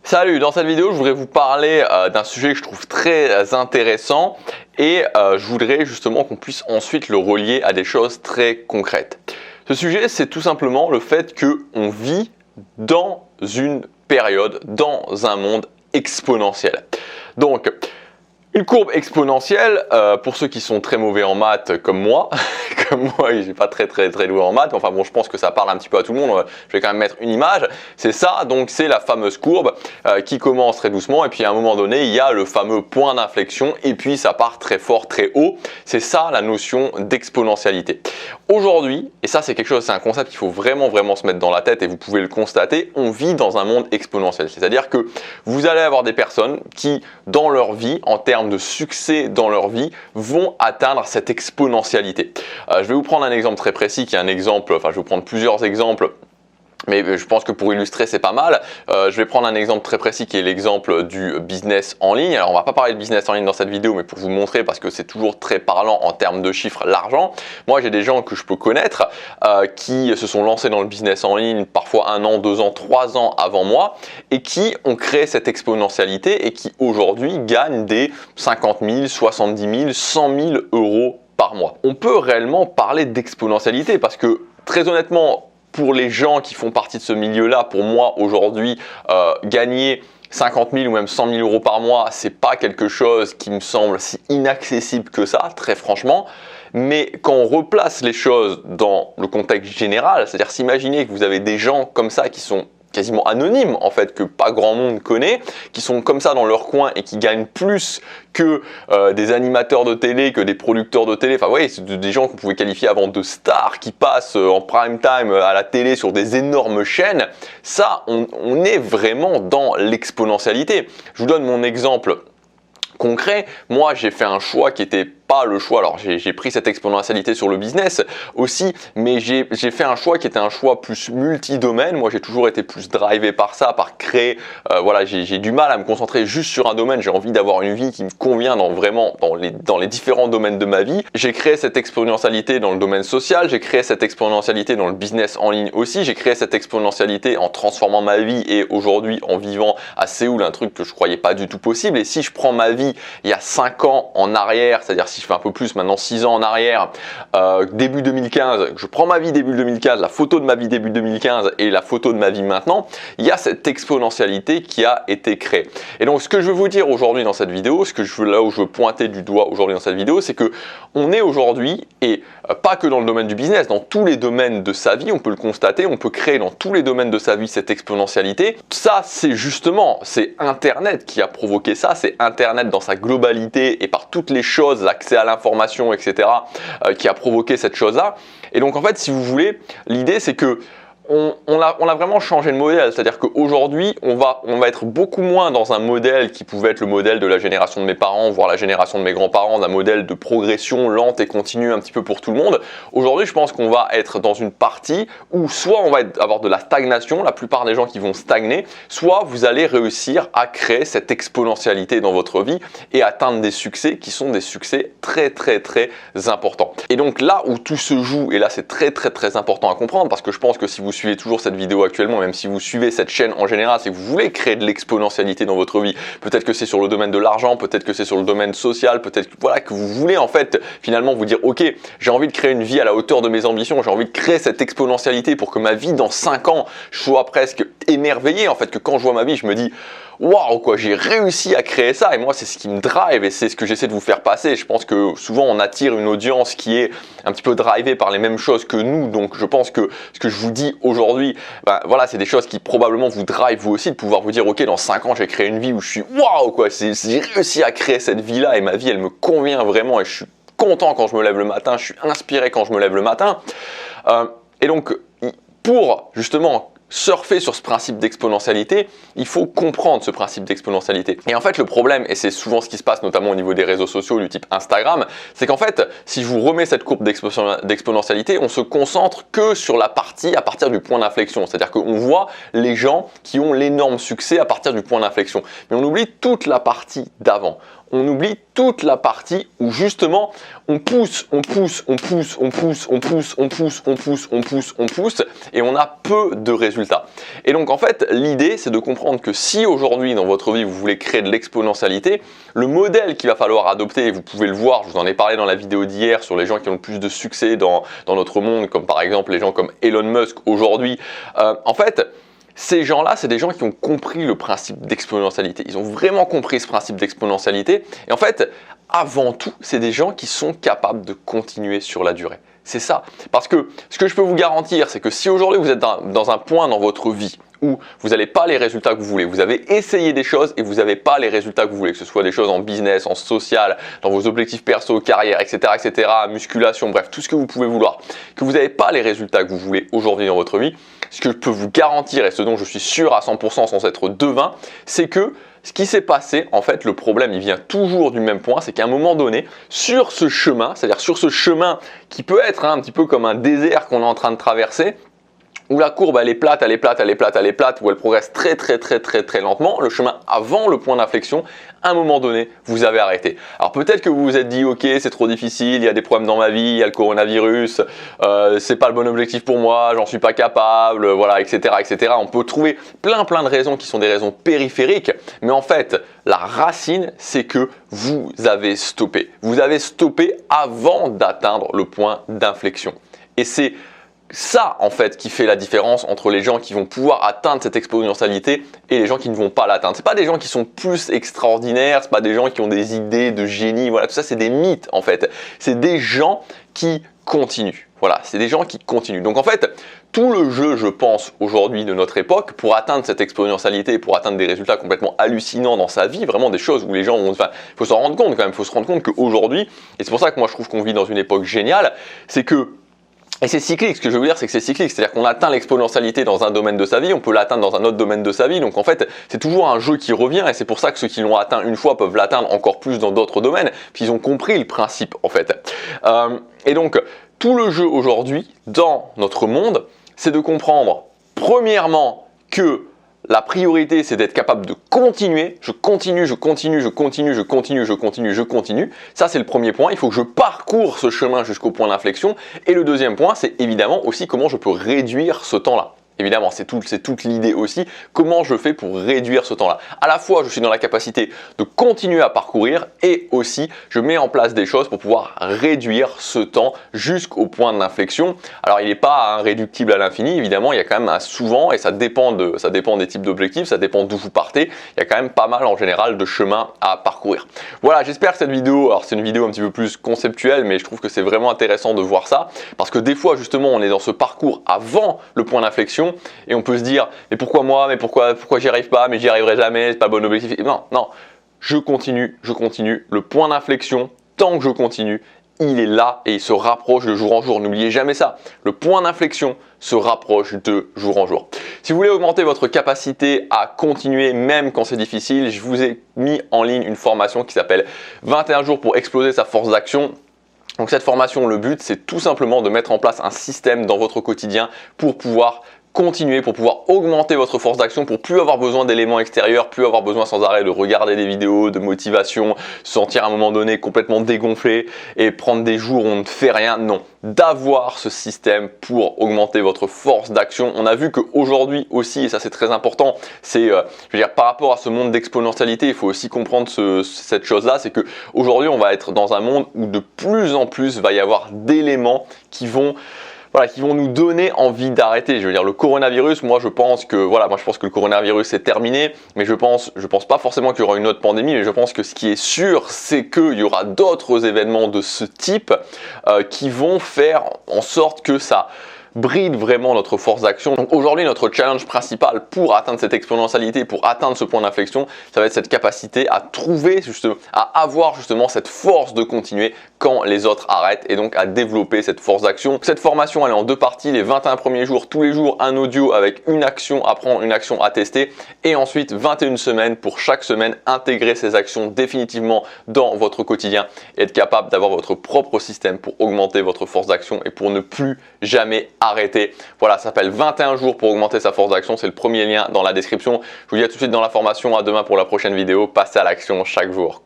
Salut, dans cette vidéo, je voudrais vous parler d'un sujet que je trouve très intéressant et je voudrais justement qu'on puisse ensuite le relier à des choses très concrètes. Ce sujet, c'est tout simplement le fait qu'on vit dans une période, dans un monde exponentiel. Donc, une courbe exponentielle, pour ceux qui sont très mauvais en maths comme moi, je ne suis pas très doué en maths, enfin bon, je pense que ça parle un petit peu à tout le monde, je vais quand même mettre une image, c'est ça, donc c'est la fameuse courbe qui commence très doucement et puis à un moment donné, il y a le fameux point d'inflexion et puis ça part très fort, très haut, c'est ça la notion d'exponentialité. Aujourd'hui, et ça c'est quelque chose, c'est un concept qu'il faut vraiment se mettre dans la tête et vous pouvez le constater, on vit dans un monde exponentiel, c'est-à-dire que vous allez avoir des personnes qui, dans leur vie, en termes de succès dans leur vie, vont atteindre cette exponentialité. Je vais vous prendre un exemple très précis qui est un exemple, enfin je vais vous prendre plusieurs exemples. Mais je pense que pour illustrer, c'est pas mal. Je vais prendre un exemple très précis qui est l'exemple du business en ligne. Alors, on va pas parler de business en ligne dans cette vidéo, mais pour vous montrer, parce que c'est toujours très parlant en termes de chiffres, l'argent. Moi, j'ai des gens que je peux connaître qui se sont lancés dans le business en ligne parfois 1 an, 2 ans, 3 ans avant moi et qui ont créé cette exponentialité et qui aujourd'hui gagnent des 50 000, 70 000, 100 000 euros par mois. On peut réellement parler d'exponentialité parce que, très honnêtement, pour les gens qui font partie de ce milieu-là, pour moi aujourd'hui, gagner 50 000 ou même 100 000 euros par mois, c'est pas quelque chose qui me semble si inaccessible que ça, très franchement. Mais quand on replace les choses dans le contexte général, c'est-à-dire s'imaginer que vous avez des gens comme ça qui sont quasiment anonymes en fait, que pas grand monde connaît, qui sont comme ça dans leur coin et qui gagnent plus que des animateurs de télé, que des producteurs de télé, enfin vous voyez, c'est des gens que vous pouvez qualifier avant de stars qui passent en prime time à la télé sur des énormes chaînes, ça on est vraiment dans l'exponentialité. Je vous donne mon exemple concret, moi j'ai fait un choix qui était pas le choix, alors j'ai pris cette exponentialité sur le business aussi, mais j'ai fait un choix qui était un choix plus multi-domaine. Moi j'ai toujours été plus drivé par ça, par créer, voilà, j'ai du mal à me concentrer juste sur un domaine, j'ai envie d'avoir une vie qui me convient dans les différents domaines de ma vie. J'ai créé cette exponentialité dans le domaine social, j'ai créé cette exponentialité dans le business en ligne aussi, j'ai créé cette exponentialité en transformant ma vie et aujourd'hui en vivant à Séoul, un truc que je croyais pas du tout possible. Et si je prends ma vie il y a 5 ans en arrière, c'est-à-dire si je fais un peu plus maintenant, 6 ans en arrière, début 2015, je prends ma vie début 2015, la photo de ma vie début 2015 et la photo de ma vie maintenant, il y a cette exponentialité qui a été créée. Et donc ce que je veux vous dire aujourd'hui dans cette vidéo, là où je veux pointer du doigt aujourd'hui dans cette vidéo, c'est que on est aujourd'hui, et pas que dans le domaine du business, dans tous les domaines de sa vie, on peut le constater, on peut créer dans tous les domaines de sa vie cette exponentialité. Ça, c'est Internet qui a provoqué ça, c'est Internet dans sa globalité et par toutes les choses, l'accès à l'information, etc., qui a provoqué cette chose-là. Et donc en fait, si vous voulez, l'idée c'est que on a vraiment changé de modèle, c'est-à-dire qu'aujourd'hui, on va être beaucoup moins dans un modèle qui pouvait être le modèle de la génération de mes parents, voire la génération de mes grands-parents, d'un modèle de progression lente et continue un petit peu pour tout le monde. Aujourd'hui, je pense qu'on va être dans une partie où soit on va avoir de la stagnation, la plupart des gens qui vont stagner, soit vous allez réussir à créer cette exponentialité dans votre vie et atteindre des succès qui sont des succès très importants. Et donc là où tout se joue, et là c'est très important à comprendre, parce que je pense que si vous suivez toujours cette vidéo actuellement, même si vous suivez cette chaîne en général, c'est que vous voulez créer de l'exponentialité dans votre vie. Peut-être que c'est sur le domaine de l'argent, peut-être que c'est sur le domaine social, peut-être voilà, que vous voulez en fait finalement vous dire ok, j'ai envie de créer une vie à la hauteur de mes ambitions, j'ai envie de créer cette exponentialité pour que ma vie dans 5 ans, je sois presque émerveillé en fait, que quand je vois ma vie, je me dis waouh quoi, j'ai réussi à créer ça. Et moi c'est ce qui me drive et c'est ce que j'essaie de vous faire passer. Je pense que souvent on attire une audience qui est un petit peu drivée par les mêmes choses que nous, donc je pense que ce que je vous dis aujourd'hui, ben, voilà, c'est des choses qui probablement vous drive vous aussi, de pouvoir vous dire ok, dans 5 ans j'ai créé une vie où je suis waouh quoi, j'ai réussi à créer cette vie là et ma vie elle me convient vraiment et je suis content quand je me lève le matin, je suis inspiré quand je me lève le matin. Et donc pour justement surfer sur ce principe d'exponentialité, il faut comprendre ce principe d'exponentialité. Et en fait, le problème, et c'est souvent ce qui se passe notamment au niveau des réseaux sociaux du type Instagram, c'est qu'en fait, si je vous remets cette courbe d'exponentialité, on se concentre que sur la partie à partir du point d'inflexion. C'est-à-dire qu'on voit les gens qui ont l'énorme succès à partir du point d'inflexion. Mais on oublie toute la partie d'avant. on oublie toute la partie où justement on pousse et on a peu de résultats. Et donc en fait, l'idée c'est de comprendre que si aujourd'hui dans votre vie vous voulez créer de l'exponentialité, le modèle qu'il va falloir adopter, et vous pouvez le voir, je vous en ai parlé dans la vidéo d'hier sur les gens qui ont le plus de succès dans notre monde, comme par exemple les gens comme Elon Musk aujourd'hui, en fait, ces gens-là, c'est des gens qui ont compris le principe d'exponentialité. Ils ont vraiment compris ce principe d'exponentialité. Et en fait, avant tout, c'est des gens qui sont capables de continuer sur la durée. C'est ça. Parce que ce que je peux vous garantir, c'est que si aujourd'hui vous êtes dans un point dans votre vie où vous n'avez pas les résultats que vous voulez, vous avez essayé des choses et vous n'avez pas les résultats que vous voulez, que ce soit des choses en business, en social, dans vos objectifs perso, carrière, etc., musculation, bref, tout ce que vous pouvez vouloir, que vous n'avez pas les résultats que vous voulez aujourd'hui dans votre vie, ce que je peux vous garantir et ce dont je suis sûr à 100% sans être devin, c'est que ce qui s'est passé, en fait, le problème, il vient toujours du même point, c'est qu'à un moment donné, sur ce chemin, c'est-à-dire sur ce chemin qui peut être un petit peu comme un désert qu'on est en train de traverser, où la courbe elle est plate, où elle progresse très lentement, le chemin avant le point d'inflexion, à un moment donné, vous avez arrêté. Alors peut-être que vous vous êtes dit, ok, c'est trop difficile, il y a des problèmes dans ma vie, il y a le coronavirus, c'est pas le bon objectif pour moi, j'en suis pas capable, voilà, etc. On peut trouver plein de raisons qui sont des raisons périphériques, mais en fait, la racine, c'est que vous avez stoppé. Vous avez stoppé avant d'atteindre le point d'inflexion. Et c'est ça, en fait, qui fait la différence entre les gens qui vont pouvoir atteindre cette exponentialité et les gens qui ne vont pas l'atteindre. C'est pas des gens qui sont plus extraordinaires, c'est pas des gens qui ont des idées de génie, voilà, tout ça, c'est des mythes, en fait. C'est des gens qui continuent. Voilà, c'est des gens qui continuent. Donc, en fait, tout le jeu, je pense, aujourd'hui de notre époque, pour atteindre cette exponentialité, pour atteindre des résultats complètement hallucinants dans sa vie, vraiment des choses où les gens vont... Enfin, il faut s'en rendre compte quand même, il faut se rendre compte qu'aujourd'hui, et c'est pour ça que moi je trouve qu'on vit dans une époque géniale, c'est que et c'est cyclique, ce que je veux dire, c'est que c'est cyclique, c'est-à-dire qu'on atteint l'exponentialité dans un domaine de sa vie, on peut l'atteindre dans un autre domaine de sa vie, donc en fait, c'est toujours un jeu qui revient, et c'est pour ça que ceux qui l'ont atteint une fois peuvent l'atteindre encore plus dans d'autres domaines, puis ils ont compris le principe, en fait. Et donc, tout le jeu aujourd'hui, dans notre monde, c'est de comprendre, premièrement, que la priorité, c'est d'être capable de continuer. Je continue. Ça, c'est le premier point. Il faut que je parcours ce chemin jusqu'au point d'inflexion. Et le deuxième point, c'est évidemment aussi comment je peux réduire ce temps-là. Évidemment, c'est toute l'idée aussi. Comment je fais pour réduire ce temps-là? À la fois, je suis dans la capacité de continuer à parcourir et aussi, je mets en place des choses pour pouvoir réduire ce temps jusqu'au point d'inflexion. Alors, il n'est pas réductible à l'infini. Évidemment, il y a quand même souvent, et ça dépend des types d'objectifs, ça dépend d'où vous partez. Il y a quand même pas mal en général de chemins à parcourir. Voilà, j'espère que cette vidéo, alors c'est une vidéo un petit peu plus conceptuelle, mais je trouve que c'est vraiment intéressant de voir ça parce que des fois, justement, on est dans ce parcours avant le point d'inflexion. Et on peut se dire, mais pourquoi moi, mais pourquoi j'y arrive pas, mais j'y arriverai jamais, c'est pas le bon objectif. Non, je continue. Le point d'inflexion, tant que je continue, il est là et il se rapproche de jour en jour. N'oubliez jamais ça. Le point d'inflexion se rapproche de jour en jour. Si vous voulez augmenter votre capacité à continuer même quand c'est difficile, je vous ai mis en ligne une formation qui s'appelle 21 jours pour exploser sa force d'action. Donc cette formation, le but, c'est tout simplement de mettre en place un système dans votre quotidien pour pouvoir continuer, pour pouvoir augmenter votre force d'action, pour plus avoir besoin d'éléments extérieurs, plus avoir besoin sans arrêt de regarder des vidéos, de motivation, se sentir à un moment donné complètement dégonflé et prendre des jours où on ne fait rien. Non, d'avoir ce système pour augmenter votre force d'action. On a vu qu'aujourd'hui aussi, et ça c'est très important, c'est, je veux dire, par rapport à ce monde d'exponentialité, il faut aussi comprendre cette chose-là, c'est qu'aujourd'hui on va être dans un monde où de plus en plus va y avoir d'éléments qui vont nous donner envie d'arrêter. Je veux dire, le coronavirus, moi je pense que le coronavirus est terminé, mais je pense pas forcément qu'il y aura une autre pandémie, mais je pense que ce qui est sûr, c'est qu'il y aura d'autres événements de ce type qui vont faire en sorte que ça bride vraiment notre force d'action. Donc aujourd'hui, notre challenge principal pour atteindre cette exponentialité, pour atteindre ce point d'inflexion, ça va être cette capacité à avoir justement cette force de continuer quand les autres arrêtent et donc à développer cette force d'action. Cette formation, elle est en 2 parties. Les 21 premiers jours, tous les jours, un audio avec une action à prendre, une action à tester et ensuite 21 semaines pour chaque semaine intégrer ces actions définitivement dans votre quotidien et être capable d'avoir votre propre système pour augmenter votre force d'action et pour ne plus jamais arrêter. Voilà, ça s'appelle 21 jours pour augmenter sa force d'action. C'est le premier lien dans la description. Je vous dis à tout de suite dans la formation. À demain pour la prochaine vidéo. Passez à l'action chaque jour.